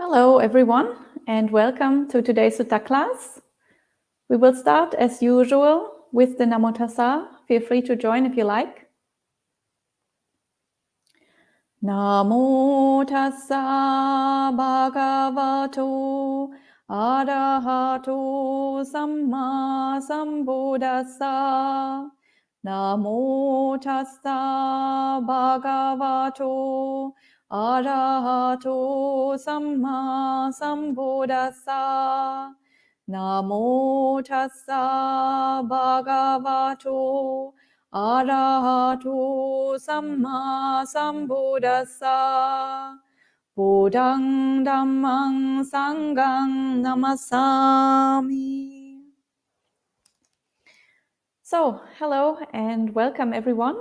Hello everyone and welcome to today's Sutta class. We will start as usual with the Namo Tassa. Feel free to join if you like. Namo Tassa Bhagavato Arahato Samma Sambuddhassa. Namo Tassa Bhagavato Arahato Samma Sambuddhassa. Namo Tassa Bhagavato Arahato Samma Sambuddhassa. Buddhang Dhammang Sanghang Namasami. So, hello and welcome everyone.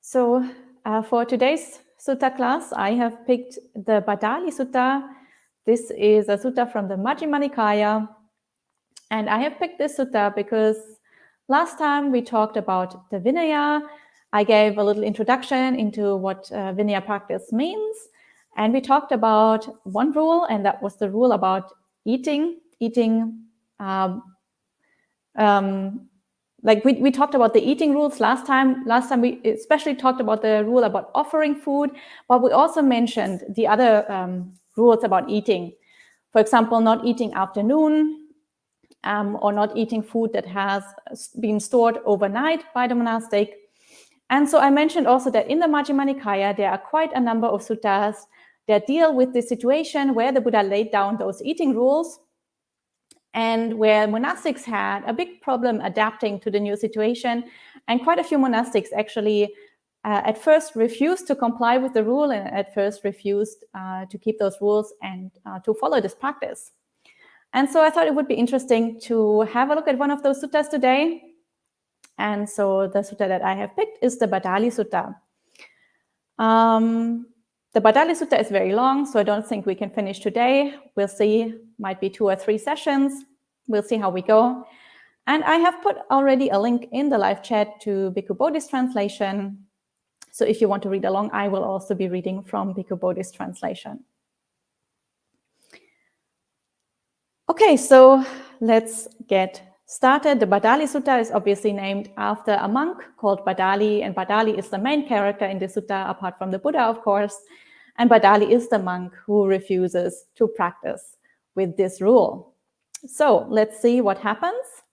So, for today's Sutta class, I have picked the Bhaddāli Sutta. This is a sutta from the Majjhima Nikaya. And I have picked this sutta because last time we talked about the Vinaya. I gave a little introduction into what Vinaya practice means. And we talked about one rule, and that was the rule about eating. We talked about the eating rules last time. Last time we especially talked about the rule about offering food, but we also mentioned the other rules about eating. For example, not eating afternoon, or not eating food that has been stored overnight by the monastic. And so I mentioned also that in the Majjhima Nikaya, there are quite a number of suttas that deal with the situation where the Buddha laid down those eating rules and where monastics had a big problem adapting to the new situation. And quite a few monastics actually at first refused to comply with the rule and at first refused to keep those rules and to follow this practice. And so I thought it would be interesting to have a look at one of those suttas today. And so the sutta that I have picked is the Bhaddāli Sutta. The Bhaddāli Sutta is very long, so I don't think we can finish today. We'll see, might be 2 or 3 sessions. We'll see how we go. And I have put already a link in the live chat to Bhikkhu Bodhi's translation. So if you want to read along, I will also be reading from Bhikkhu Bodhi's translation. Okay, so let's get started. The Bhaddāli Sutta is obviously named after a monk called Bhaddāli, and Bhaddāli is the main character in the sutta, apart from the Buddha, of course. And Bhaddāli is the monk who refuses to practice with this rule. So let's see what happens.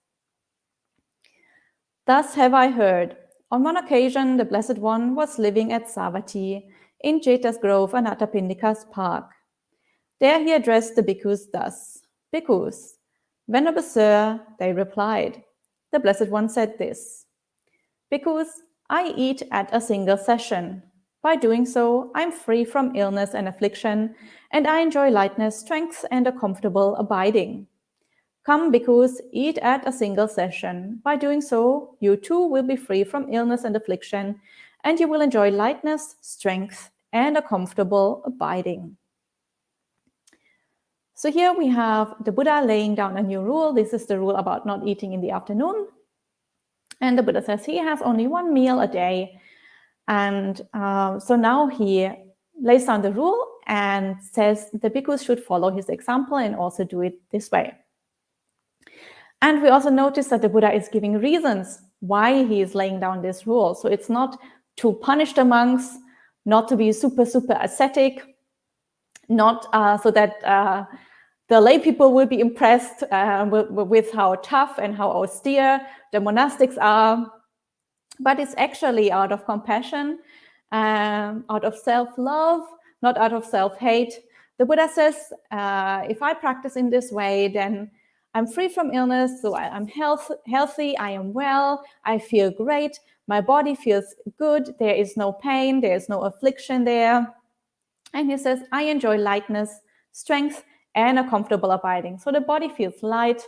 Thus have I heard. On one occasion, the Blessed One was living at Savatthi in Jeta's Grove, Anathapindika's park. There he addressed the bhikkhus thus. Bhikkhus, Venerable Sir, they replied. The Blessed One said this. Bhikkhus, I eat at a single session. By doing so, I'm free from illness and affliction, and I enjoy lightness, strength, and a comfortable abiding. Come, bhikkhus, eat at a single session. By doing so, you too will be free from illness and affliction, and you will enjoy lightness, strength, and a comfortable abiding. So here we have the Buddha laying down a new rule. This is the rule about not eating in the afternoon. And the Buddha says he has only 1 meal a day. And so now he lays down the rule and says the bhikkhus should follow his example and also do it this way. And we also notice that the Buddha is giving reasons why he is laying down this rule. So it's not to punish the monks, not to be super ascetic, not so that the lay people will be impressed with how tough and how austere the monastics are. But it's actually out of compassion, out of self-love, not out of self-hate. The Buddha says, if I practice in this way, then I'm free from illness, so I'm healthy, I am well, I feel great, my body feels good, there is no pain, there is no affliction there. And he says, I enjoy lightness, strength, and a comfortable abiding. So the body feels light,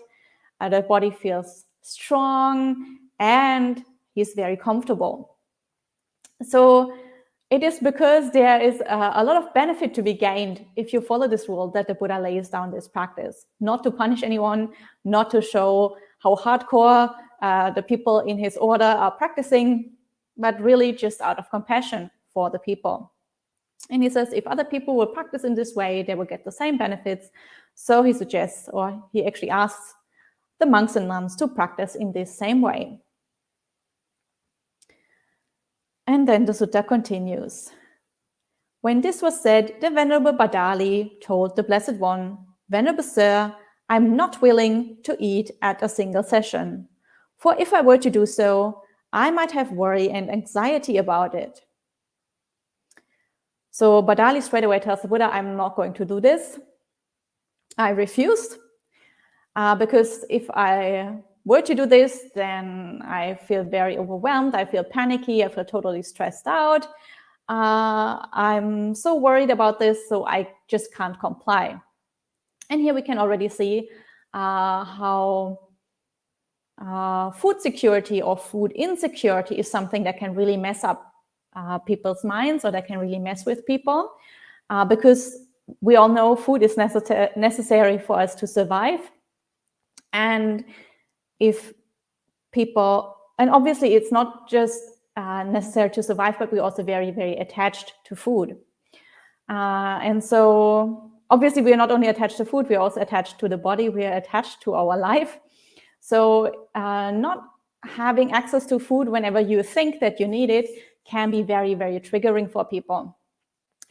the body feels strong, and he's very comfortable. So it is because there is a lot of benefit to be gained if you follow this rule that the Buddha lays down this practice. Not to punish anyone, not to show how hardcore the people in his order are practicing, but really just out of compassion for the people. And he says if other people will practice in this way, they will get the same benefits. So he suggests, or he actually asks the monks and nuns to practice in this same way. And then the sutta continues. When this was said, the Venerable Bhaddāli told the Blessed One, Venerable Sir, I'm not willing to eat at a single session, for if I were to do so, I might have worry and anxiety about it. So Bhaddāli straight away tells the Buddha, I'm not going to do this. I refuse, because if I were to do this, then I feel very overwhelmed, I feel panicky, I feel totally stressed out. I'm so worried about this, so I just can't comply. And here we can already see how food security or food insecurity is something that can really mess up people's minds, or that can really mess with people, because we all know food is necessary for us to survive. And if people, and obviously it's not just necessary to survive, but we're also very, very attached to food. And so obviously we are not only attached to food, we're also attached to the body, we are attached to our life. So not having access to food whenever you think that you need it can be very, very triggering for people.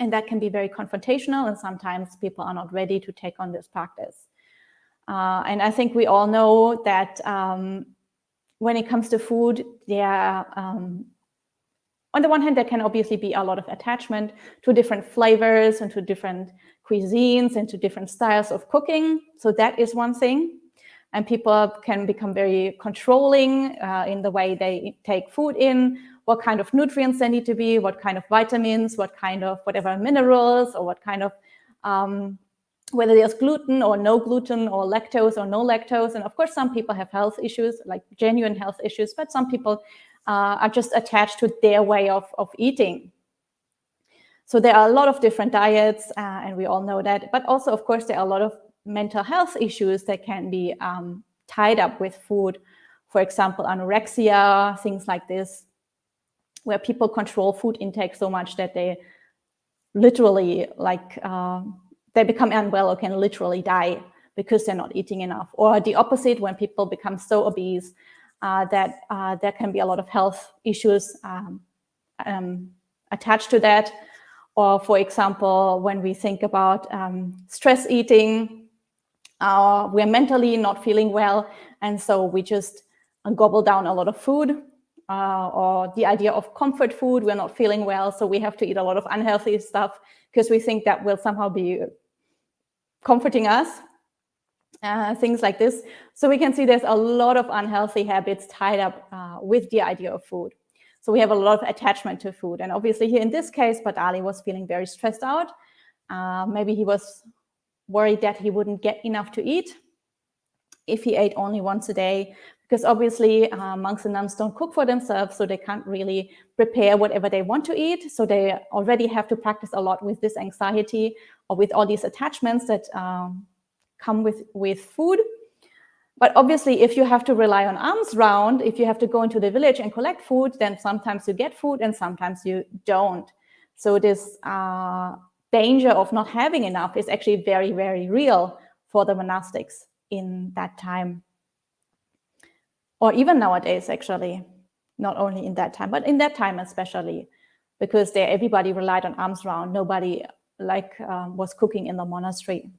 And that can be very confrontational, and sometimes people are not ready to take on this practice. And I think we all know that when it comes to food, on the one hand, there can obviously be a lot of attachment to different flavors and to different cuisines and to different styles of cooking. So that is one thing. And people can become very controlling in the way they take food in, what kind of nutrients they need to be, what kind of vitamins, what kind of whatever minerals, or what kind of, whether there's gluten or no gluten, or lactose or no lactose. And of course, some people have health issues, like genuine health issues, but some people are just attached to their way of eating. So there are a lot of different diets, and we all know that. But also, of course, there are a lot of mental health issues that can be tied up with food. For example, anorexia, things like this, where people control food intake so much that they literally, they become unwell or can literally die because they're not eating enough. Or the opposite, when people become so obese that there can be a lot of health issues attached to that. Or for example, when we think about stress eating, we're mentally not feeling well, and so we just gobble down a lot of food. Or the idea of comfort food, we're not feeling well, so we have to eat a lot of unhealthy stuff because we think that will somehow be comforting us. Things like this. So we can see there's a lot of unhealthy habits tied up with the idea of food. So we have a lot of attachment to food. And obviously here in this case, Bhaddāli was feeling very stressed out. Maybe he was worried that he wouldn't get enough to eat if he ate only once a day, because obviously monks and nuns don't cook for themselves, so they can't really prepare whatever they want to eat. So they already have to practice a lot with this anxiety or with all these attachments that come with food. But obviously, if you have to rely on alms round, if you have to go into the village and collect food, then sometimes you get food and sometimes you don't. So this danger of not having enough is actually very, very real for the monastics in that time. Or even nowadays, actually, not only in that time, but in that time especially, because there everybody relied on alms round. Nobody was cooking in the monastery.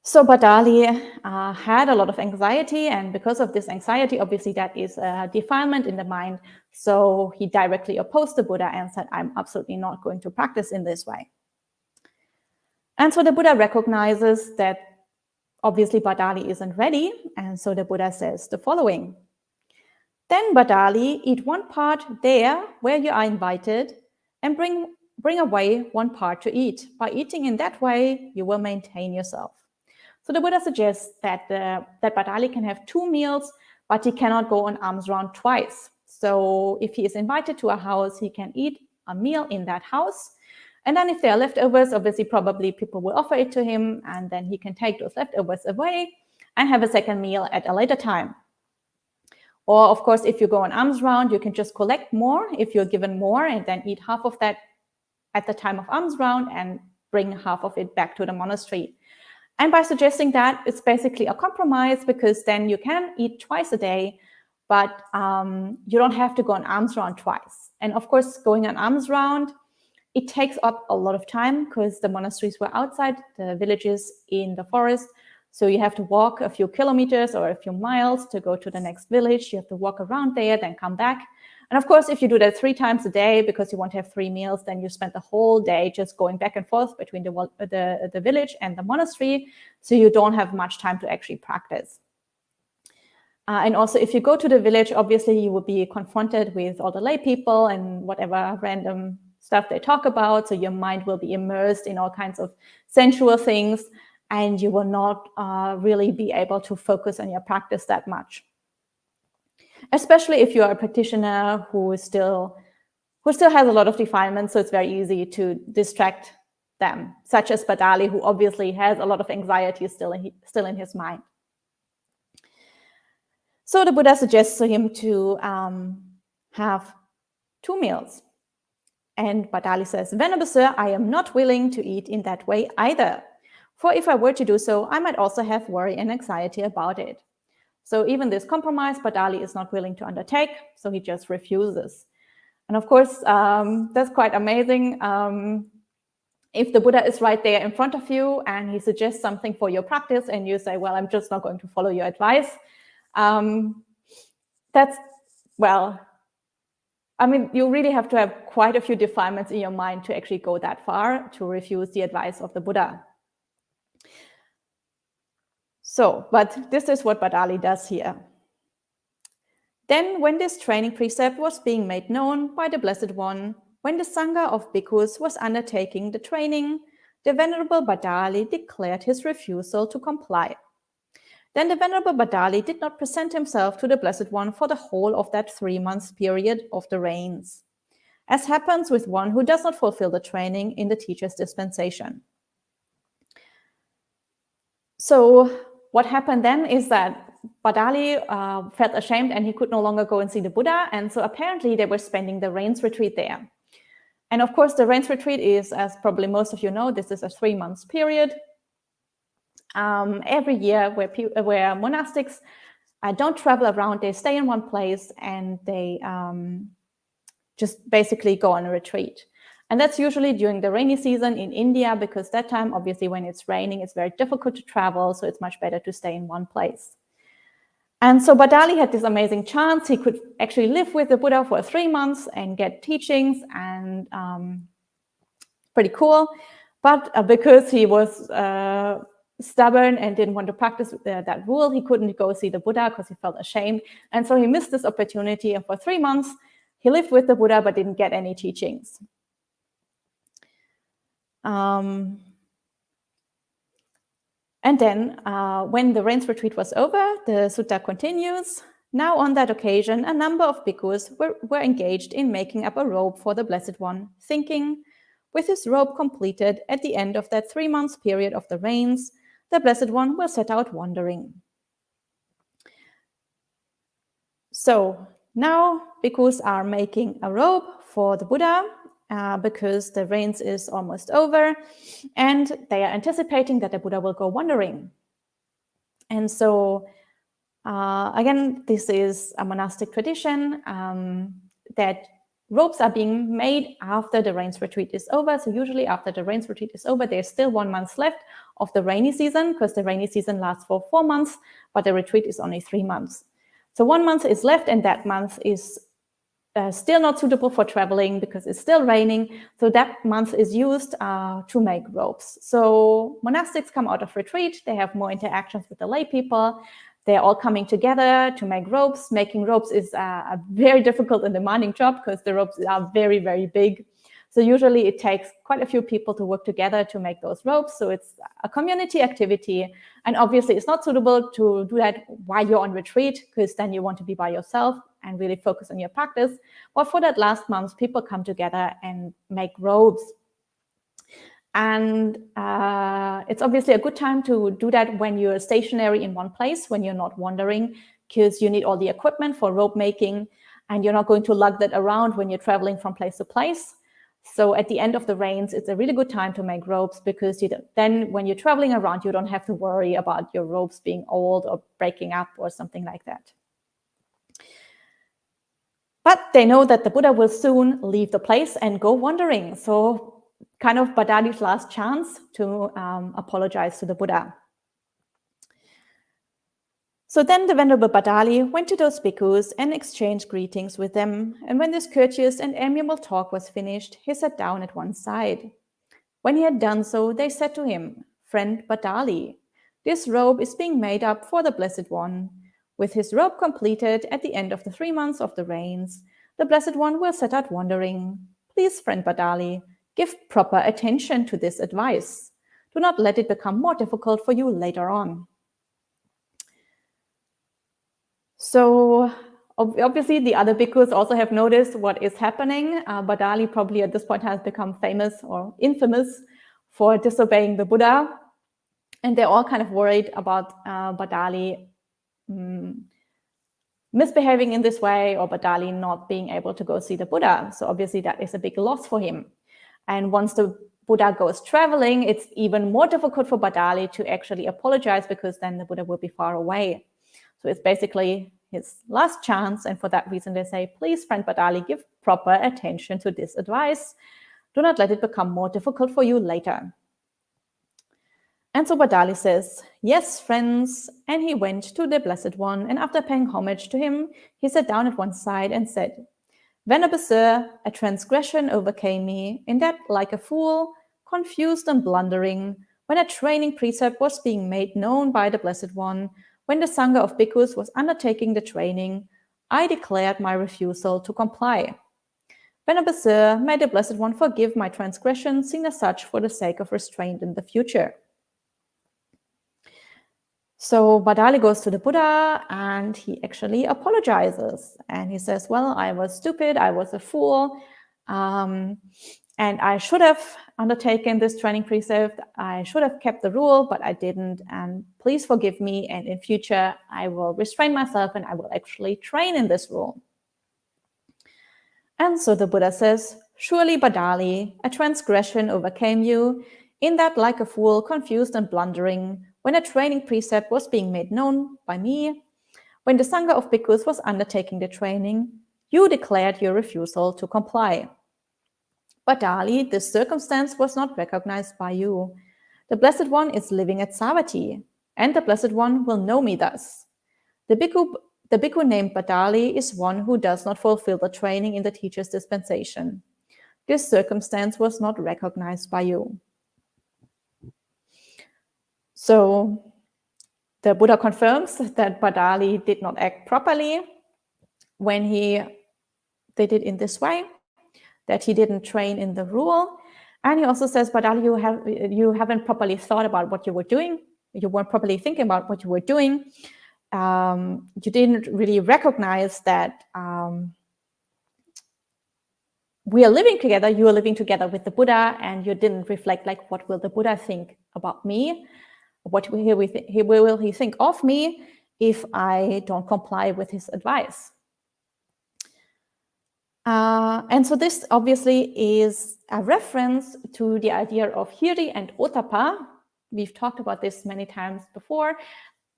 So Bhaddāli had a lot of anxiety, and because of this anxiety, obviously that is a defilement in the mind. So he directly opposed the Buddha and said, I'm absolutely not going to practice in this way. And so the Buddha recognizes that obviously Bhaddāli isn't ready, and so the Buddha says the following. Then Bhaddāli, eat one part there where you are invited, and bring away one part to eat. By eating in that way, you will maintain yourself. So the Buddha suggests that Bhaddāli can have 2 meals, but he cannot go on alms round twice. So if he is invited to a house, he can eat a meal in that house. And then if there are leftovers, obviously probably people will offer it to him, and then he can take those leftovers away and have a second meal at a later time. Or of course, if you go on alms round, you can just collect more if you're given more, and then eat half of that at the time of alms round and bring half of it back to the monastery. And by suggesting that, it's basically a compromise, because then you can eat twice a day, but you don't have to go on alms round twice. And of course, going on alms round, it takes up a lot of time, because the monasteries were outside the villages in the forest. So you have to walk a few kilometers or a few miles to go to the next village. You have to walk around there, then come back. And of course, if you do that 3 times a day because you want to have 3 meals, then you spend the whole day just going back and forth between the village and the monastery. So you don't have much time to actually practice. And also, if you go to the village, obviously you will be confronted with all the lay people and whatever random stuff they talk about. So your mind will be immersed in all kinds of sensual things, and you will not really be able to focus on your practice that much. Especially if you are a practitioner who still has a lot of defilements, so it's very easy to distract them, such as Bhaddāli, who obviously has a lot of anxiety still in his mind. So the Buddha suggests to him to have 2 meals. And Bhaddāli says, "Venerable sir, I am not willing to eat in that way either. For if I were to do so, I might also have worry and anxiety about it." So even this compromise, Bhaddāli is not willing to undertake, so he just refuses. And of course, that's quite amazing. If the Buddha is right there in front of you and he suggests something for your practice and you say, "Well, I'm just not going to follow your advice," that's, well, I mean, you really have to have quite a few defilements in your mind to actually go that far to refuse the advice of the Buddha. So, but this is what Bhaddāli does here. Then, when this training precept was being made known by the Blessed One, when the Sangha of bhikkhus was undertaking the training, the Venerable Bhaddāli declared his refusal to comply. Then the Venerable Bhaddāli did not present himself to the Blessed One for the whole of that 3-month period of the rains, as happens with one who does not fulfill the training in the teacher's dispensation. So what happened then is that Bhaddāli felt ashamed and he could no longer go and see the Buddha. And so apparently they were spending the rains retreat there. And of course, the rains retreat is, as probably most of you know, this is a 3-month period. Every year where monastics don't travel around, they stay in one place and they just basically go on a retreat. And that's usually during the rainy season in India, because that time, obviously, when it's raining, it's very difficult to travel. So it's much better to stay in one place. And so Bhaddāli had this amazing chance. He could actually live with the Buddha for 3 months and get teachings, and pretty cool. But because he was stubborn and didn't want to practice that rule, he couldn't go see the Buddha because he felt ashamed. And so he missed this opportunity. And for 3 months, he lived with the Buddha, but didn't get any teachings. And then when the rains retreat was over, the sutta continues. Now on that occasion, a number of bhikkhus were engaged in making up a robe for the Blessed One, thinking, with his robe completed at the end of that 3-month period of the rains, the Blessed One will set out wandering. So now bhikkhus are making a robe for the Buddha, because the rains is almost over, and they are anticipating that the Buddha will go wandering. And so, again, this is a monastic tradition that robes are being made after the rains retreat is over. So usually after the rains retreat is over, there's still 1 month left of the rainy season, because the rainy season lasts for 4 months, but the retreat is only 3 months. So 1 month is left, and that month is still not suitable for traveling because it's still raining. So that month is used to make robes. So monastics come out of retreat. They have more interactions with the lay people. They're all coming together to make robes. Making robes is a very difficult and demanding job because the robes are very, very big. So usually it takes quite a few people to work together to make those robes. So it's a community activity. And obviously it's not suitable to do that while you're on retreat, because then you want to be by yourself and really focus on your practice. But for that last month, people come together and make robes. And it's obviously a good time to do that when you're stationary in one place, when you're not wandering, because you need all the equipment for rope making, and you're not going to lug that around when you're traveling from place to place. So at the end of the rains, it's a really good time to make ropes, because then when you're traveling around, you don't have to worry about your ropes being old or breaking up or something like that. But they know that the Buddha will soon leave the place and go wandering. So kind of Bhaddāli's last chance to apologize to the Buddha. So then the Venerable Bhaddāli went to those bhikkhus and exchanged greetings with them. And when this courteous and amiable talk was finished, he sat down at one side. When he had done so, they said to him, "Friend Bhaddāli, this robe is being made up for the Blessed One. With his robe completed at the end of the 3 months of the rains, the Blessed One will set out wandering. Please, friend Bhaddāli, give proper attention to this advice. Do not let it become more difficult for you later on." So obviously the other bhikkhus also have noticed what is happening. Bhaddāli probably at this point has become famous or infamous for disobeying the Buddha. And they're all kind of worried about Bhaddāli misbehaving in this way, or Bhaddāli not being able to go see the Buddha. So obviously that is a big loss for him. And once the Buddha goes traveling, it's even more difficult for Bhaddāli to actually apologize, because then the Buddha will be far away. So it's basically his last chance. And for that reason, they say, "Please, friend Bhaddāli, give proper attention to this advice. Do not let it become more difficult for you later." And so Bhaddāli says, "Yes, friends." And he went to the Blessed One. And after paying homage to him, he sat down at one side and said, "Venerable Sir, a transgression overcame me, in that, like a fool, confused and blundering, when a training precept was being made known by the Blessed One, when the Sangha of bhikkhus was undertaking the training, I declared my refusal to comply. Venerable Sir, may the Blessed One forgive my transgression, seen as such for the sake of restraint in the future." So Bhaddāli goes to the Buddha and he actually apologizes. And he says, "Well, I was stupid, I was a fool, and I should have undertaken this training precept. I should have kept the rule, but I didn't. And please forgive me. And in future, I will restrain myself and I will actually train in this rule." And so the Buddha says, "Surely, Bhaddāli, a transgression overcame you, in that, like a fool, confused and blundering, when a training precept was being made known by me, when the Sangha of bhikkhus was undertaking the training, you declared your refusal to comply. Bhaddāli, this circumstance was not recognized by you. The Blessed One is living at Savatthi, and the Blessed One will know me thus. The bhikkhu named Bhaddāli is one who does not fulfill the training in the teacher's dispensation. This circumstance was not recognized by you." So the Buddha confirms that Bhaddāli did not act properly when he did it in this way, that he didn't train in the rule. And he also says, "Bhaddāli, you haven't properly thought about what you were doing. You weren't properly thinking about what you were doing. You didn't really recognize that we are living together. You are living together with the Buddha, and you didn't reflect, like, what will the Buddha think about me? What will he think of me if I don't comply with his advice?" And so this obviously is a reference to the idea of hiri and ottappa. We've talked about this many times before.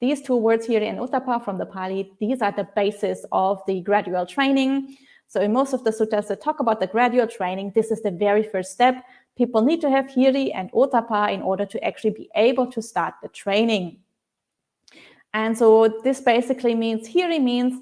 These two words, hiri and ottappa, from the Pali, these are the basis of the gradual training. So in most of the suttas that talk about the gradual training, this is the very first step. People need to have hiri and ottappa in order to actually be able to start the training. And so this basically means, hiri means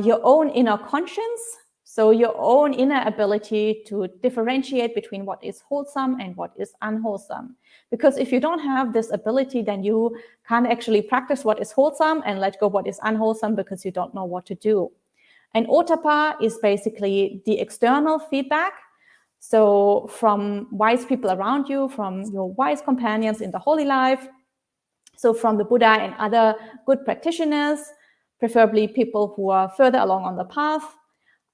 your own inner conscience, so your own inner ability to differentiate between what is wholesome and what is unwholesome. Because if you don't have this ability, then you can't actually practice what is wholesome and let go what is unwholesome, because you don't know what to do. And ottappa is basically the external feedback. So from wise people around you, from your wise companions in the holy life, so from the Buddha and other good practitioners, preferably people who are further along on the path,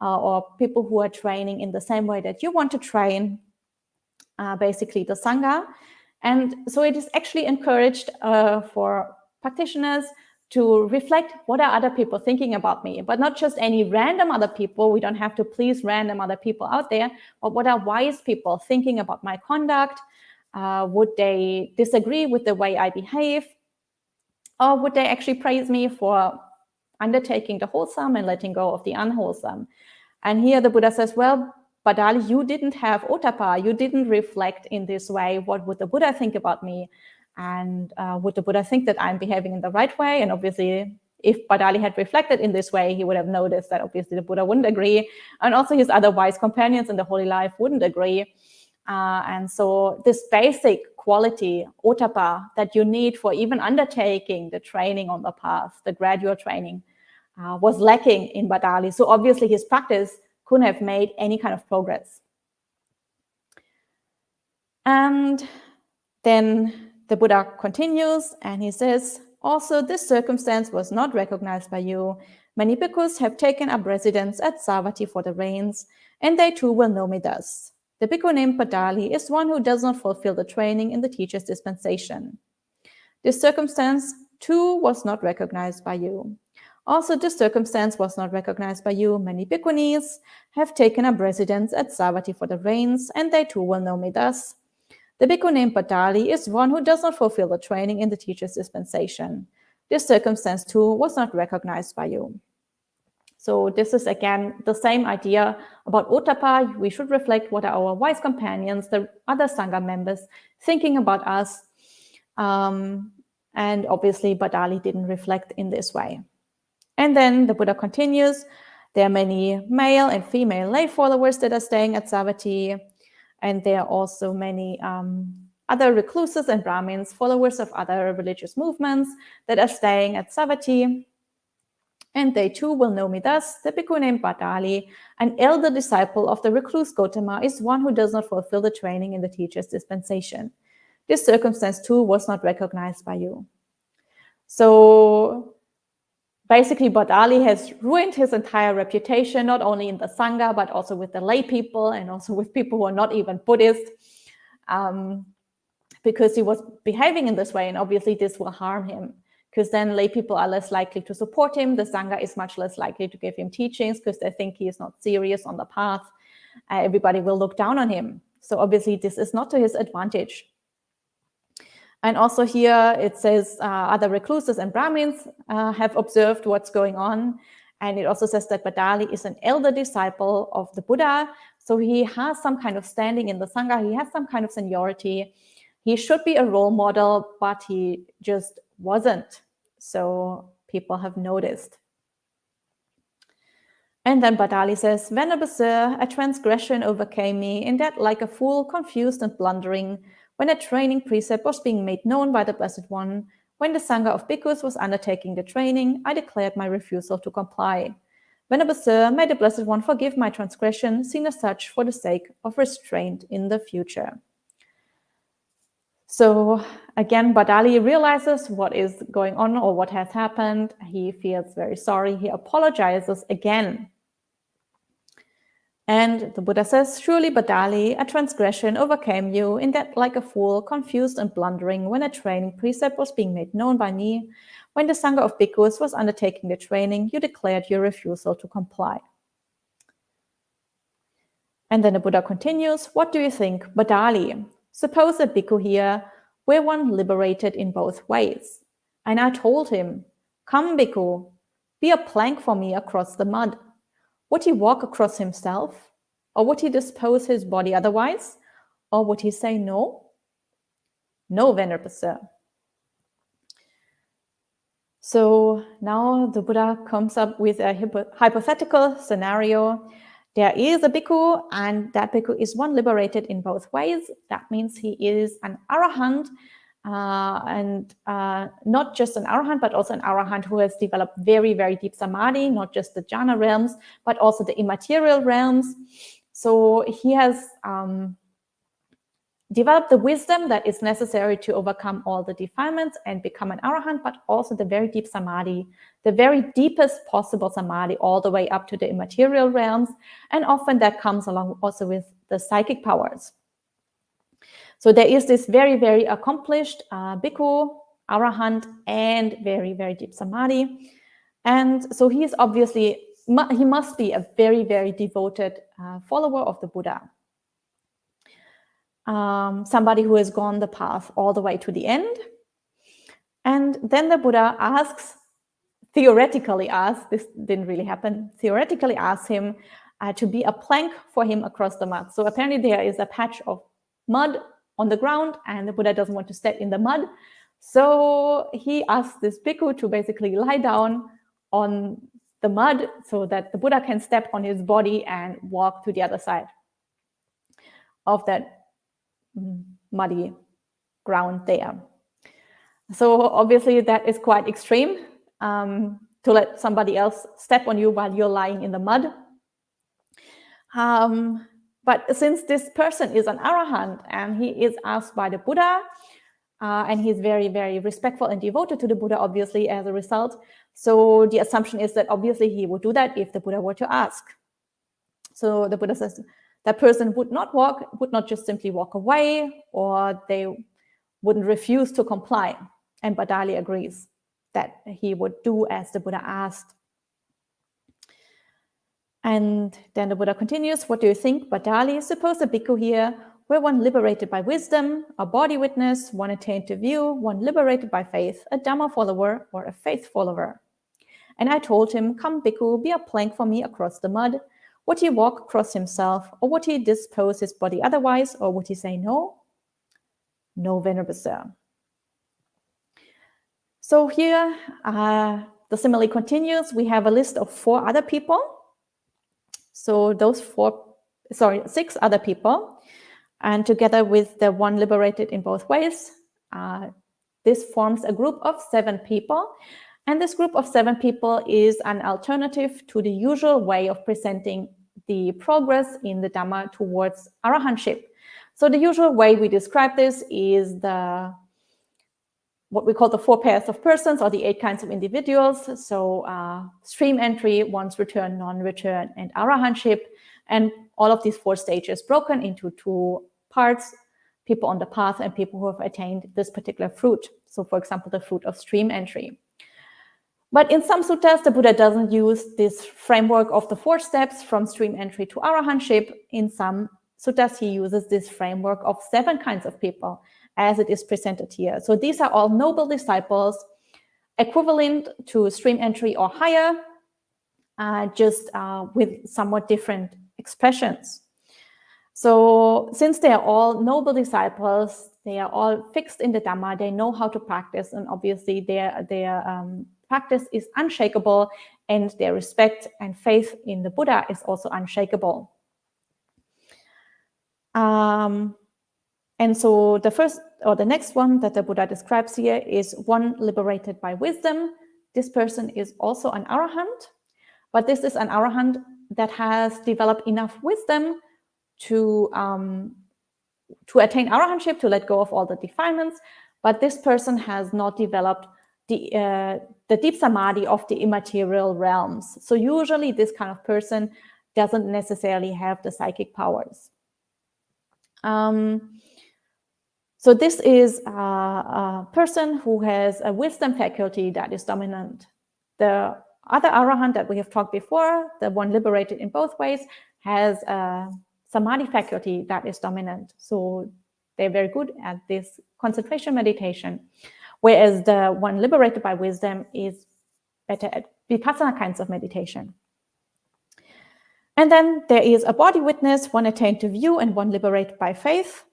or people who are training in the same way that you want to train, basically the Sangha. And so it is actually encouraged for practitioners to reflect what are other people thinking about me, but not just any random other people. We don't have to please random other people out there, but what are wise people thinking about my conduct? Would they disagree with the way I behave? Or would they actually praise me for undertaking the wholesome and letting go of the unwholesome? And here the Buddha says, well, Bhaddāli, you didn't have ottappa, you didn't reflect in this way. What would the Buddha think about me? And would the Buddha think that I'm behaving in the right way? And obviously, if Bhaddāli had reflected in this way, he would have noticed that obviously the Buddha wouldn't agree. And also his other wise companions in the holy life wouldn't agree. And so this basic quality, ottappa, that you need for even undertaking the training on the path, the gradual training, was lacking in Bhaddāli. So obviously his practice couldn't have made any kind of progress. And then the Buddha continues and he says, also this circumstance was not recognized by you. Many bhikkhus have taken up residence at Savatthi for the rains, and they too will know me thus. The bhikkhu named Bhaddāli is one who does not fulfill the training in the teacher's dispensation. This circumstance too was not recognized by you. Also, this circumstance was not recognized by you. Many bhikkhunis have taken up residence at Savatthi for the rains, and they too will know me thus. The bhikkhu named Bhaddāli is one who does not fulfill the training in the teacher's dispensation. This circumstance too was not recognized by you. So this is again the same idea about ottappa. We should reflect what are our wise companions, the other Sangha members, thinking about us. And obviously Bhaddāli didn't reflect in this way. And then the Buddha continues, there are many male and female lay followers that are staying at Savatthi. And there are also many other recluses and Brahmins, followers of other religious movements that are staying at Savatthi. And they too will know me thus. The bhikkhu named Bhaddāli, an elder disciple of the recluse Gautama, is one who does not fulfill the training in the teacher's dispensation. This circumstance too was not recognized by you. So basically, Bhaddāli has ruined his entire reputation, not only in the Sangha, but also with the lay people and also with people who are not even Buddhist, because he was behaving in this way. And obviously this will harm him, because then lay people are less likely to support him. The Sangha is much less likely to give him teachings because they think he is not serious on the path. Everybody will look down on him. So obviously this is not to his advantage. And also here it says other recluses and Brahmins have observed what's going on. And it also says that Bhaddāli is an elder disciple of the Buddha. So he has some kind of standing in the Sangha. He has some kind of seniority. He should be a role model, but he just wasn't. So people have noticed. And then Bhaddāli says, Venerable Sir, a transgression overcame me in that like a fool, confused and blundering, when a training precept was being made known by the Blessed One, when the Sangha of Bhikkhus was undertaking the training, I declared my refusal to comply. Venerable Sir, may the Blessed One forgive my transgression, seen as such for the sake of restraint in the future. So again, Bhaddāli realizes what is going on or what has happened. He feels very sorry. He apologizes again. And the Buddha says, surely Bhaddāli, a transgression overcame you in that like a fool, confused and blundering, when a training precept was being made known by me, when the Sangha of Bhikkhus was undertaking the training, you declared your refusal to comply. And then the Buddha continues, what do you think, Bhaddāli? Suppose a bhikkhu here were one liberated in both ways. And I told him, come bhikkhu, be a plank for me across the mud. Would he walk across himself? Or would he dispose his body otherwise? Or would he say no? No, Venerable Sir. So now the Buddha comes up with a hypothetical scenario. There is a bhikkhu, and that bhikkhu is one liberated in both ways. That means he is an arahant, and not just an arahant, but also an arahant who has developed very, very deep samadhi, not just the jhana realms, but also the immaterial realms. So he has developed the wisdom that is necessary to overcome all the defilements and become an arahant, but also the very deep samadhi, the very deepest possible samadhi, all the way up to the immaterial realms. And often that comes along also with the psychic powers. So there is this very, very accomplished bhikkhu arahant and very, very deep samadhi. And so he must be a very, very devoted follower of the Buddha. Somebody who has gone the path all the way to the end. And then the Buddha theoretically asks, this didn't really happen, theoretically asks him to be a plank for him across the mud. So apparently there is a patch of mud on the ground and the Buddha doesn't want to step in the mud. So he asks this bhikkhu to basically lie down on the mud so that the Buddha can step on his body and walk to the other side of that muddy ground there. So obviously that is quite extreme, to let somebody else step on you while you're lying in the mud. But since this person is an arahant and he is asked by the Buddha, and he's very, very respectful and devoted to the Buddha, obviously, as a result. So the assumption is that obviously he would do that if the Buddha were to ask. So the Buddha says that person would not just simply walk away, or they wouldn't refuse to comply. And Bhaddāli agrees that he would do as the Buddha asked. And then the Buddha continues, what do you think, Bhaddāli? Suppose a bhikkhu here were one liberated by wisdom, a body witness, one attained to view, one liberated by faith, a Dhamma follower or a faith follower. And I told him, come bhikkhu, be a plank for me across the mud. Would he walk across himself, or would he dispose his body otherwise, or would he say no? No, Venerable Sir. So here, the simile continues. We have a list of 4 other people. So those 6 other people, and together with the one liberated in both ways, this forms a group of 7 people. And this group of 7 people is an alternative to the usual way of presenting the progress in the Dhamma towards arahantship. So the usual way we describe this is what we call the 4 pairs of persons, or the 8 kinds of individuals. So stream entry, one's return, non-return, and arahantship. And all of these 4 stages broken into 2 parts, people on the path and people who have attained this particular fruit. So for example, the fruit of stream entry. But in some suttas, the Buddha doesn't use this framework of the 4 steps from stream entry to arahantship. In some suttas, he uses this framework of 7 kinds of people, as it is presented here. So these are all noble disciples, equivalent to stream entry or higher, just with somewhat different expressions. So since they are all noble disciples, they are all fixed in the Dhamma, they know how to practice, and obviously their practice is unshakable, and their respect and faith in the Buddha is also unshakable. And so the next one that the Buddha describes here is one liberated by wisdom. This person is also an arahant, but this is an arahant that has developed enough wisdom to attain arahantship, to let go of all the defilements, but this person has not developed the deep samadhi of the immaterial realms. So usually this kind of person doesn't necessarily have the psychic powers. So this is a person who has a wisdom faculty that is dominant. The other arahant that we have talked before, the one liberated in both ways, has a samadhi faculty that is dominant. So they're very good at this concentration meditation, whereas the one liberated by wisdom is better at vipassana kinds of meditation. And then there is a body witness, one attained to view, and one liberated by faith.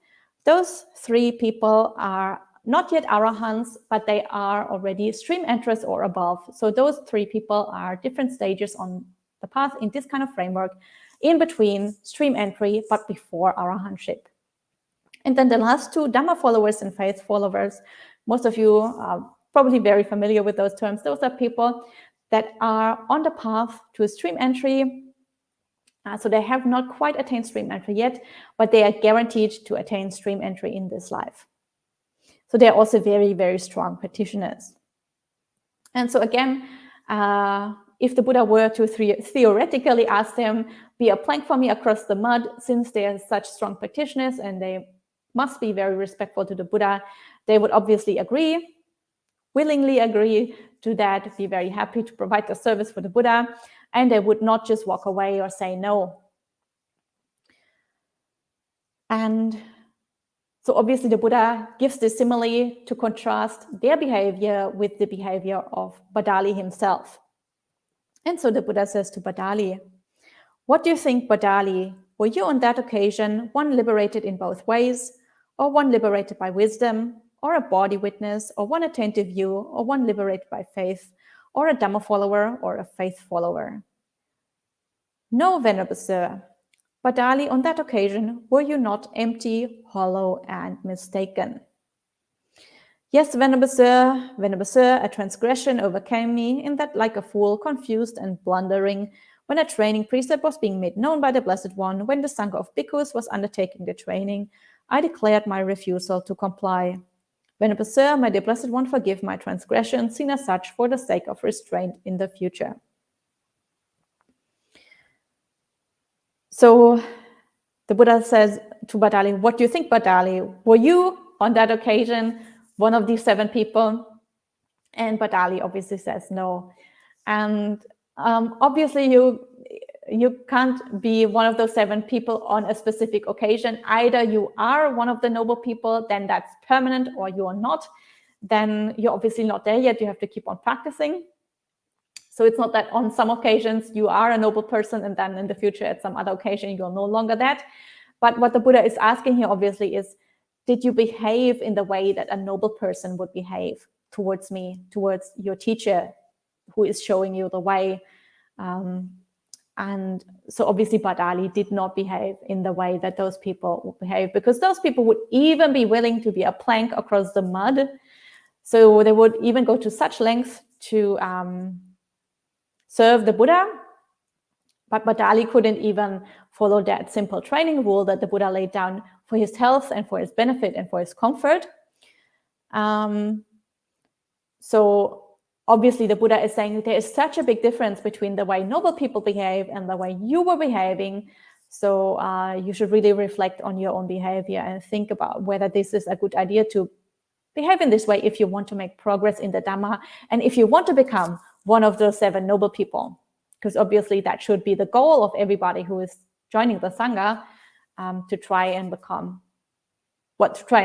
Those 3 people are not yet arahants, but they are already stream enterers or above. So those 3 people are different stages on the path in this kind of framework, in between stream entry, but before arahantship. And then the last 2, Dhamma followers and faith followers. Most of you are probably very familiar with those terms. Those are people that are on the path to stream entry. So they have not quite attained stream entry yet, but they are guaranteed to attain stream entry in this life. So they're also very, very strong practitioners. And so again, if the Buddha were to theoretically ask them, be a plank for me across the mud, since they are such strong practitioners and they must be very respectful to the Buddha, they would obviously agree. willingly agree to that, be very happy to provide the service for the Buddha, and they would not just walk away or say no. And so obviously the Buddha gives this simile to contrast their behavior with the behavior of Bhaddāli himself. And so the Buddha says to Bhaddāli, "What do you think, Bhaddāli? Were you on that occasion one liberated in both ways, or one liberated by wisdom, or a body witness, or one attentive view, or one liberated by faith, or a Dhamma follower, or a faith follower?" "No, Venerable Sir. Bhaddāli, on that occasion, were you not empty, hollow, and mistaken?" "Yes, Venerable Sir, a transgression overcame me in that, like a fool, confused and blundering, when a training precept was being made known by the Blessed One, when the Sangha of Bhikkhus was undertaking the training, I declared my refusal to comply. Venerable Sir, may the Blessed One forgive my transgression, seen as such for the sake of restraint in the future." So the Buddha says to Bhaddāli, "What do you think, Bhaddāli? Were you on that occasion one of these 7 people?" And Bhaddāli obviously says no. And obviously you can't be one of those 7 people on a specific occasion. Either you are one of the noble people, then that's permanent, or you are not. Then you're obviously not there yet. You have to keep on practicing. So it's not that on some occasions you are a noble person and then in the future at some other occasion you're no longer that. But what the Buddha is asking here obviously is, did you behave in the way that a noble person would behave towards me, towards your teacher who is showing you the way? And so obviously Bhaddāli did not behave in the way that those people would behave, because those people would even be willing to be a plank across the mud. So they would even go to such lengths to serve the Buddha. But Bhaddāli couldn't even follow that simple training rule that the Buddha laid down for his health and for his benefit and for his comfort. So obviously the Buddha is saying there is such a big difference between the way noble people behave and the way you were behaving. So you should really reflect on your own behavior and think about whether this is a good idea to behave in this way if you want to make progress in the Dhamma and if you want to become one of those 7 noble people. Because obviously that should be the goal of everybody who is joining the Sangha, to try and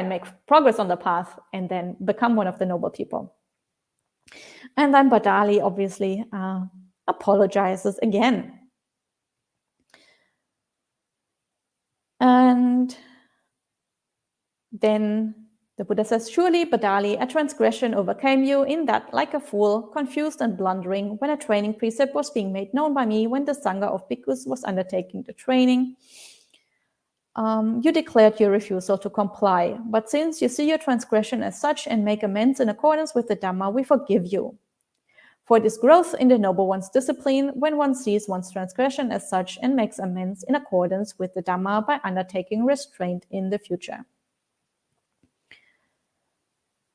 make progress on the path and then become one of the noble people. And then Bhaddāli obviously apologizes again. And then the Buddha says, "Surely, Bhaddāli, a transgression overcame you in that, like a fool, confused and blundering, when a training precept was being made known by me, when the Sangha of Bhikkhus was undertaking the training. You declared your refusal to comply. But since you see your transgression as such and make amends in accordance with the Dhamma, we forgive you. For it is growth in the noble one's discipline when one sees one's transgression as such and makes amends in accordance with the Dhamma by undertaking restraint in the future."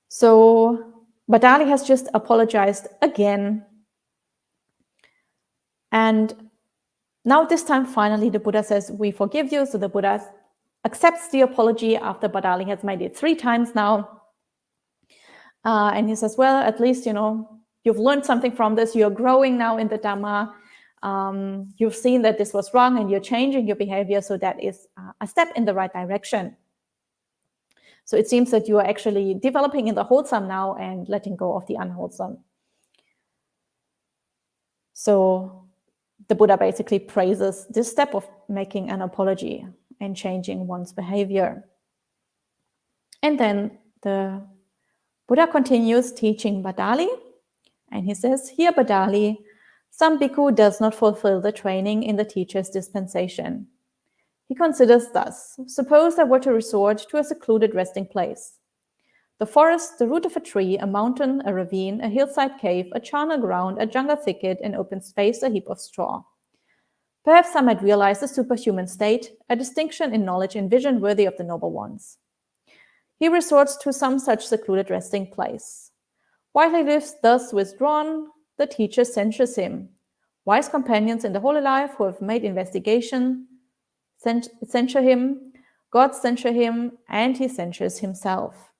So Bhaddāli has just apologized again. And now this time, finally, the Buddha says, "We forgive you." So the Buddha accepts the apology after Bhaddāli has made it 3 times now. And he says, well, at least, you've learned something from this. You're growing now in the Dhamma. You've seen that this was wrong and you're changing your behavior. So that is a step in the right direction. So it seems that you are actually developing in the wholesome now and letting go of the unwholesome. So the Buddha basically praises this step of making an apology and changing one's behavior. And then the Buddha continues teaching Bhaddāli, and he says, "Here, Bhaddāli, some bhikkhu does not fulfill the training in the teacher's dispensation. He considers thus: suppose I were to resort to a secluded resting place. The forest, the root of a tree, a mountain, a ravine, a hillside cave, a charnel ground, a jungle thicket, an open space, a heap of straw. Perhaps I might realize a superhuman state, a distinction in knowledge and vision worthy of the noble ones. He resorts to some such secluded resting place. While he lives thus withdrawn, the teacher censures him. Wise companions in the holy life who have made investigation censure him, God censure him, and he censures himself.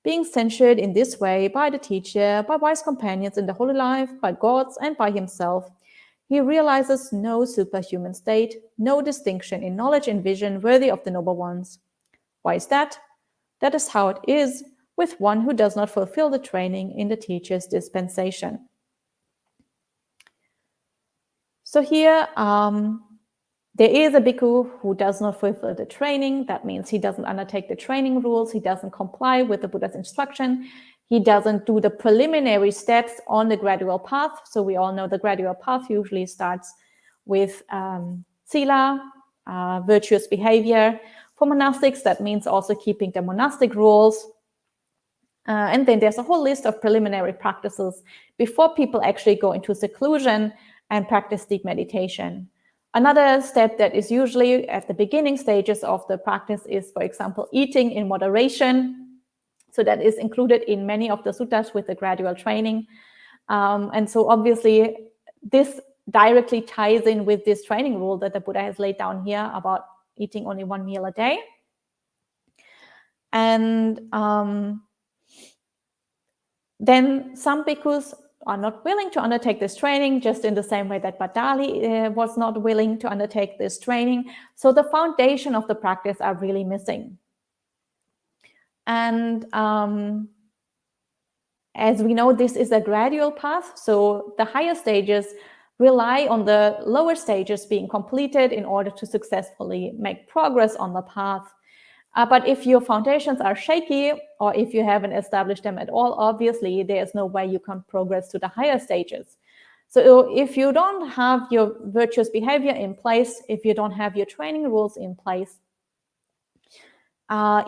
Being censured in this way by the teacher, by wise companions in the holy life, by gods, and by himself, he realizes no superhuman state, no distinction in knowledge and vision worthy of the noble ones. Why is that? That is how it is with one who does not fulfill the training in the teacher's dispensation. So here, there is a bhikkhu who does not fulfill the training. That means he doesn't undertake the training rules. He doesn't comply with the Buddha's instruction. He doesn't do the preliminary steps on the gradual path. So we all know the gradual path usually starts with sila, virtuous behavior. For monastics, that means also keeping the monastic rules. And then there's a whole list of preliminary practices before people actually go into seclusion and practice deep meditation. Another step that is usually at the beginning stages of the practice is, for example, eating in moderation. So that is included in many of the suttas with the gradual training. And so obviously this directly ties in with this training rule that the Buddha has laid down here about eating only one meal a day. And then some bhikkhus are not willing to undertake this training, just in the same way that Bhaddāli was not willing to undertake this training. So the foundation of the practice are really missing. And as we know, this is a gradual path. So the higher stages rely on the lower stages being completed in order to successfully make progress on the path. But if your foundations are shaky, or if you haven't established them at all, obviously there's no way you can progress to the higher stages. So if you don't have your virtuous behavior in place, if you don't have your training rules in place,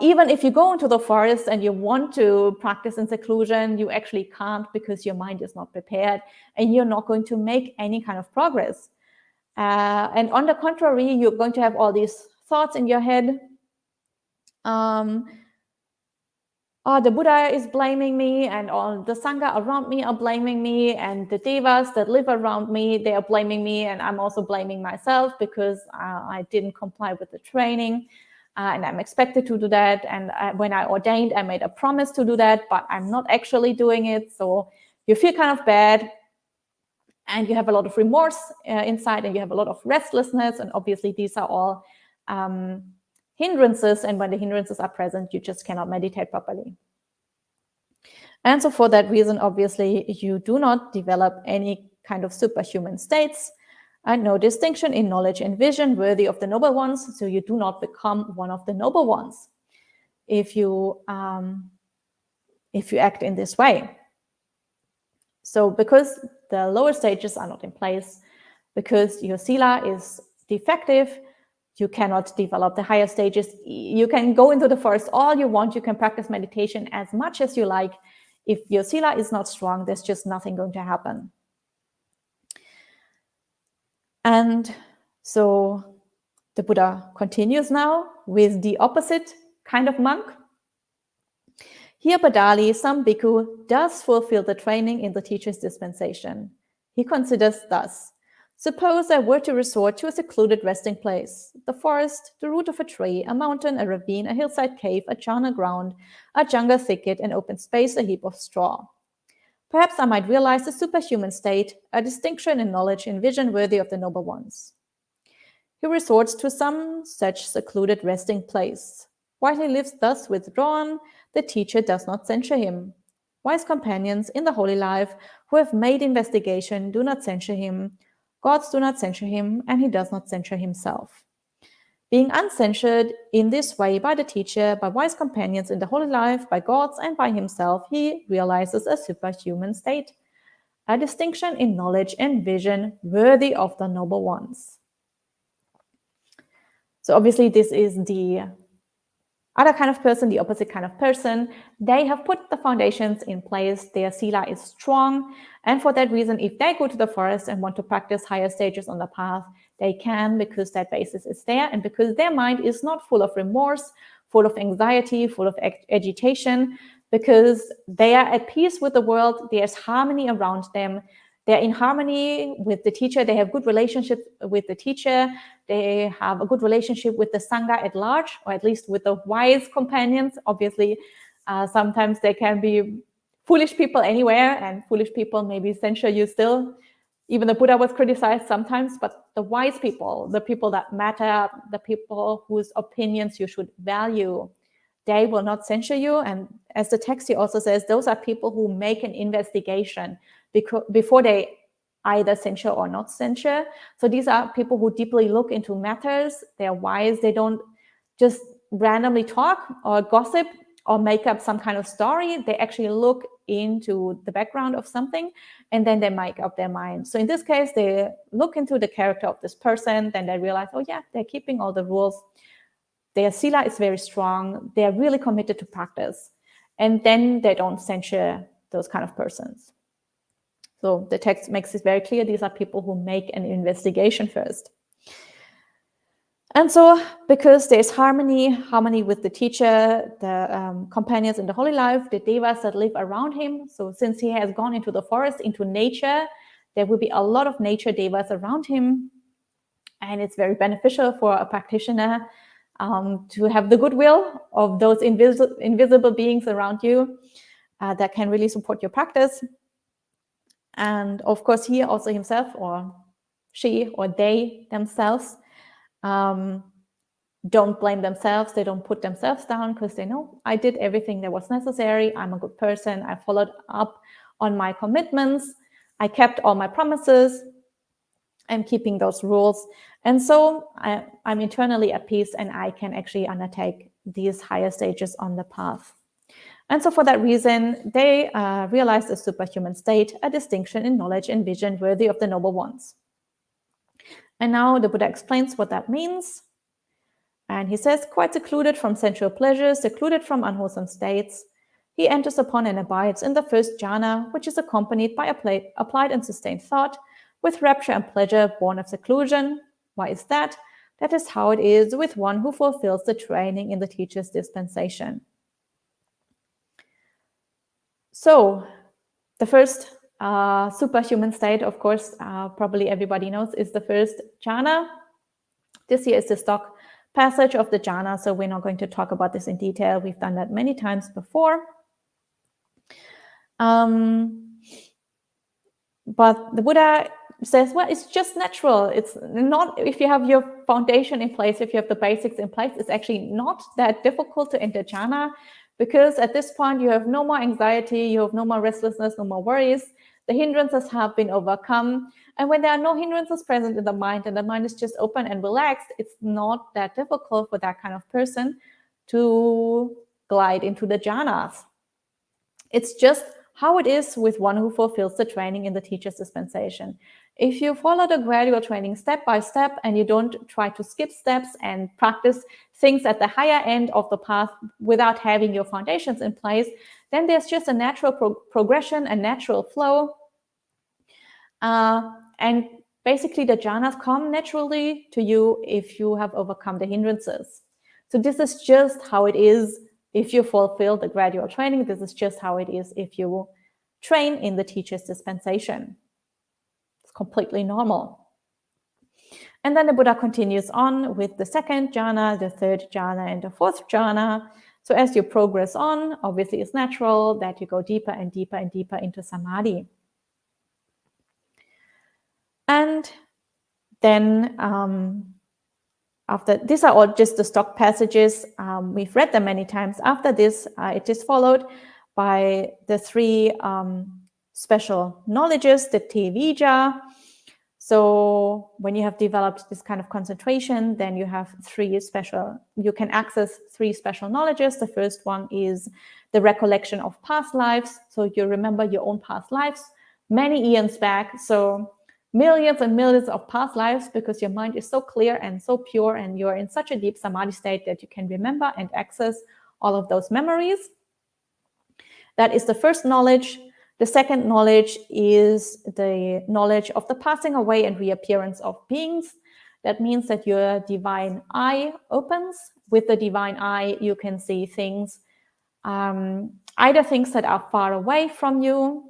even if you go into the forest and you want to practice in seclusion, you actually can't, because your mind is not prepared and you're not going to make any kind of progress. And on the contrary, you're going to have all these thoughts in your head. The Buddha is blaming me, and all the Sangha around me are blaming me, and the devas that live around me, they are blaming me, and I'm also blaming myself because I didn't comply with the training, and I'm expected to do that. And when I ordained, I made a promise to do that, but I'm not actually doing it. So you feel kind of bad, and you have a lot of remorse inside, and you have a lot of restlessness, and obviously these are all hindrances, and when the hindrances are present, you just cannot meditate properly. And so for that reason, obviously, you do not develop any kind of superhuman states, and no distinction in knowledge and vision worthy of the noble ones, so you do not become one of the noble ones if you act in this way. So because the lower stages are not in place, because your sila is defective, you cannot develop the higher stages. You can go into the forest all you want. You can practice meditation as much as you like. If your sila is not strong, there's just nothing going to happen. And so the Buddha continues now with the opposite kind of monk. Here, Bhaddāli, some bhikkhu, does fulfill the training in the teacher's dispensation. He considers thus: suppose I were to resort to a secluded resting place, the forest, the root of a tree, a mountain, a ravine, a hillside cave, a charnel ground, a jungle thicket, an open space, a heap of straw. Perhaps I might realize a superhuman state, a distinction in knowledge and vision worthy of the noble ones. He resorts to some such secluded resting place. While he lives thus withdrawn, the teacher does not censure him. Wise companions in the holy life who have made investigation do not censure him. Gods do not censure him, and he does not censure himself. Being uncensured in this way by the teacher, by wise companions in the holy life, by gods, and by himself, he realizes a superhuman state, a distinction in knowledge and vision worthy of the noble ones. So obviously this is the other kind of person, the opposite kind of person. They have put the foundations in place. Their sila is strong. And for that reason, if they go to the forest and want to practice higher stages on the path, they can, because that basis is there. And because their mind is not full of remorse, full of anxiety, full of agitation, because they are at peace with the world. There's harmony around them. They're in harmony with the teacher. They have good relationships with the teacher. They have a good relationship with the Sangha at large, or at least with the wise companions. Obviously, Sometimes there can be foolish people anywhere, and foolish people maybe censure you still. Even the Buddha was criticized sometimes, but the wise people, the people that matter, the people whose opinions you should value, they will not censure you. And as the text here also says, those are people who make an investigation before they either censure or not censure. So these are people who deeply look into matters. They're wise. They don't just randomly talk or gossip or make up some kind of story. They actually look into the background of something, and then they make up their mind. So in this case, they look into the character of this person, then they realize, oh yeah, they're keeping all the rules. Their sila is very strong. They're really committed to practice. And then they don't censure those kind of persons. So the text makes it very clear. These are people who make an investigation first. And so, because there's harmony with the teacher, the companions in the holy life, the devas that live around him. So since he has gone into the forest, into nature, there will be a lot of nature devas around him. And it's very beneficial for a practitioner to have the goodwill of those invisible beings around you that can really support your practice. And of course, he also himself, or she, or they themselves, don't blame themselves. They don't put themselves down because they know, I did everything that was necessary. I'm a good person. I followed up on my commitments. I kept all my promises. I'm keeping those rules. And so I'm internally at peace, and I can actually undertake these higher stages on the path. And so for that reason, they realized a superhuman state, a distinction in knowledge and vision worthy of the noble ones. And now the Buddha explains what that means. And he says, quite secluded from sensual pleasures, secluded from unwholesome states, he enters upon and abides in the first jhana, which is accompanied by applied and sustained thought, with rapture and pleasure born of seclusion. Why is that? That is how it is with one who fulfills the training in the teacher's dispensation. So, the first superhuman state, of course, probably everybody knows, is the first jhana. This here is the stock passage of the jhana, so we're not going to talk about this in detail. We've done that many times before. But the Buddha says, well, it's just natural. It's not, if you have your foundation in place, if you have the basics in place, it's actually not that difficult to enter jhana, because at this point you have no more anxiety, you have no more restlessness, no more worries. The hindrances have been overcome. And when there are no hindrances present in the mind and the mind is just open and relaxed, it's not that difficult for that kind of person to glide into the jhanas. It's just how it is with one who fulfills the training in the teacher's dispensation. If you follow the gradual training step by step and you don't try to skip steps and practice things at the higher end of the path without having your foundations in place, then there's just a natural progression, a natural flow. And basically the jhanas come naturally to you if you have overcome the hindrances. So this is just how it is if you fulfill the gradual training. This is just how it is if you train in the teacher's dispensation. It's completely normal. And then the Buddha continues on with the second jhana, the third jhana, and the fourth jhana. So as you progress on, obviously it's natural that you go deeper and deeper and deeper into samadhi. And then after, these are all just the stock passages. We've read them many times. After this, it is followed by the three special knowledges, the Tevija. So when you have developed this kind of concentration, then you have you can access three special knowledges. The first one is the recollection of past lives. So you remember your own past lives many eons back. So millions and millions of past lives, because your mind is so clear and so pure, and you're in such a deep samadhi state that you can remember and access all of those memories. That is the first knowledge. The second knowledge is the knowledge of the passing away and reappearance of beings. That means that your divine eye opens. With the divine eye, you can see things, either things that are far away from you,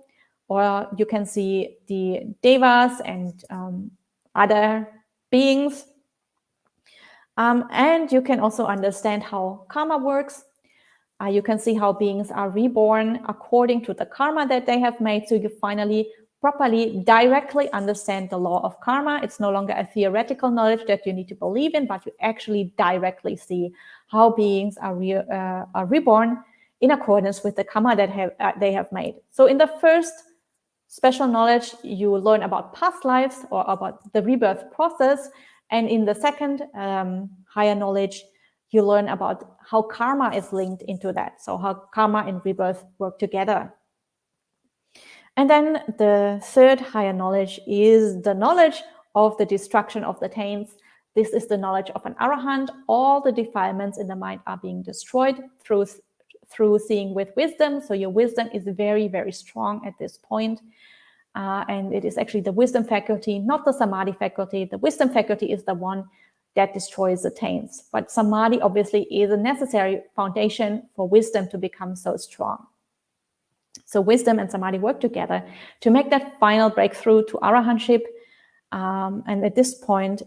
or you can see the devas and other beings. And you can also understand how karma works. You can see how beings are reborn according to the karma that they have made. So you finally properly, directly understand the law of karma. It's no longer a theoretical knowledge that you need to believe in, but you actually directly see how beings are reborn in accordance with the karma that they have made. So in the first special knowledge, you learn about past lives or about the rebirth process. And in the second higher knowledge, you learn about how karma is linked into that. So how karma and rebirth work together. And then the third higher knowledge is the knowledge of the destruction of the taints. This is the knowledge of an arahant. All the defilements in the mind are being destroyed through seeing with wisdom. So your wisdom is very, very strong at this point. And it is actually the wisdom faculty, not the samadhi faculty. The wisdom faculty is the one that destroys the taints. But samadhi obviously is a necessary foundation for wisdom to become so strong. So wisdom and samadhi work together to make that final breakthrough to arahantship. And at this point,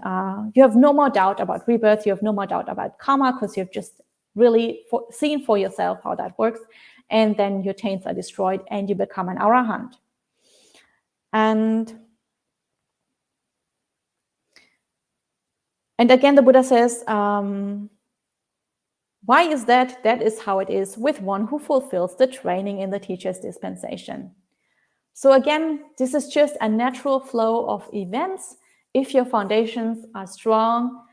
you have no more doubt about rebirth. You have no more doubt about karma because you've just really seen for yourself how that works. And then your taints are destroyed and you become an arahant. And again, the Buddha says, why is that? That is how it is with one who fulfills the training in the teacher's dispensation. So again, this is just a natural flow of events. If your foundations are strong,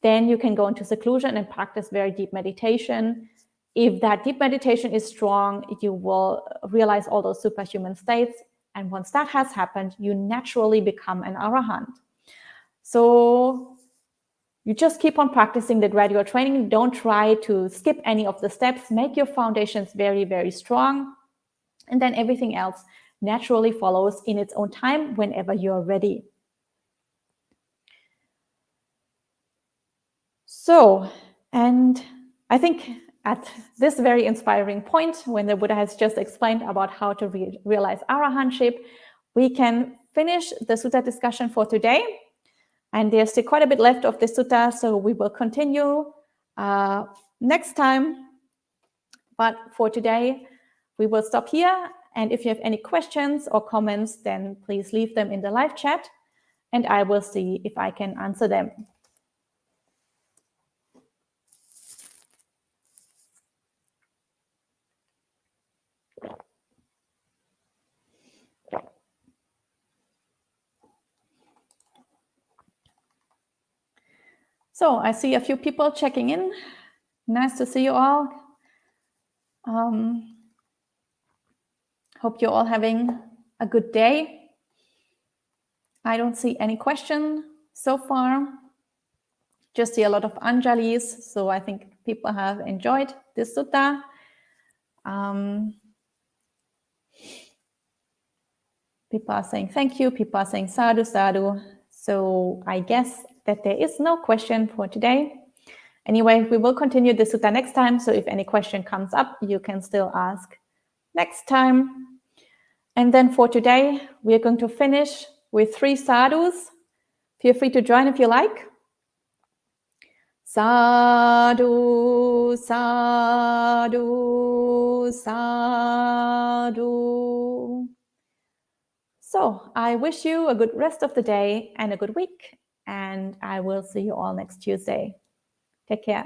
then you can go into seclusion and practice very deep meditation. If that deep meditation is strong, you will realize all those superhuman states. And once that has happened, you naturally become an arahant. So you just keep on practicing the gradual training. Don't try to skip any of the steps. Make your foundations very, very strong. And then everything else naturally follows in its own time whenever you're ready. So, and I think at this very inspiring point, when the Buddha has just explained about how to realize arahantship, we can finish the sutta discussion for today. And there's still quite a bit left of the sutta, so we will continue next time. But for today, we will stop here. And if you have any questions or comments, then please leave them in the live chat, and I will see if I can answer them. So I see a few people checking in. Nice to see you all. Hope you're all having a good day. I don't see any question so far. Just see a lot of anjalis. So I think people have enjoyed this sutta. People are saying thank you. People are saying sadhu, sadhu. So I guess that there is no question for today. Anyway, we will continue the sutta next time. So if any question comes up, you can still ask next time. And then for today, we're going to finish with 3 sadhus. Feel free to join if you like. Sadhu, sadhu, sadhu. So I wish you a good rest of the day and a good week. And I will see you all next Tuesday. Take care.